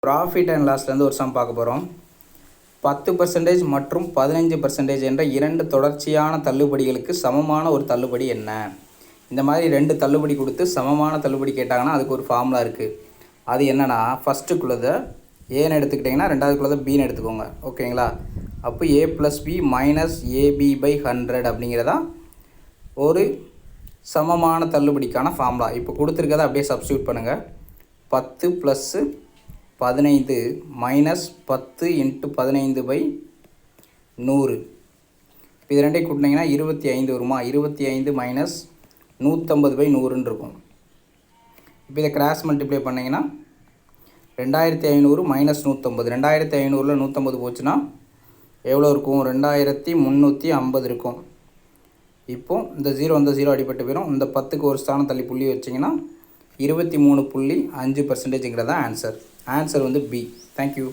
Profit and லாஸ்லேருந்து ஒரு some பார்க்க போகிறோம். 10% மற்றும் 15% என்ற 2 தொடர்ச்சியான தள்ளுபடிகளுக்கு சமமான ஒரு தள்ளுபடி என்ன? இந்த மாதிரி 2 தள்ளுபடி கொடுத்து சமமான தள்ளுபடி கேட்டாங்கன்னா அதுக்கு ஒரு ஃபார்முலா இருக்குது. அது என்னென்னா, ஃபஸ்ட்டுக்குள்ளதை ஏன்னு எடுத்துக்கிட்டிங்கன்னா ரெண்டாவதுக்குள்ளதை பின்னு எடுத்துக்கோங்க. ஓகேங்களா? அப்போ a + b - ab/100 அப்படிங்கிறதா ஒரு சமமான தள்ளுபடிக்கான ஃபார்முலா. இப்போ கொடுத்துருக்கதை அப்படியே சப்ஸ்டியூட் பண்ணுங்கள். 10 + 15 - 10 × 15/100. இப்போ இது ரெண்டையும் கூட்டினீங்கன்னா 25 வருமா? 25 - 150/100ன்னு இருக்கும். இப்போ இதை கிராஸ் மல்டிப்ளை பண்ணிங்கன்னா 2500 - 150. 2500ல் 150 போச்சுன்னா எவ்வளோ இருக்கும்? 2350 இருக்கும். இப்போது இந்த 0 இந்த 0 அடிபட்டு போயிடும். இந்த 10க்கு ஒரு ஸ்தானம் தள்ளி புள்ளி வச்சிங்கன்னா 23.5%ங்கிறதான் ஆன்சர். ஆன்சர் வந்து பி. தேங்க்யூ.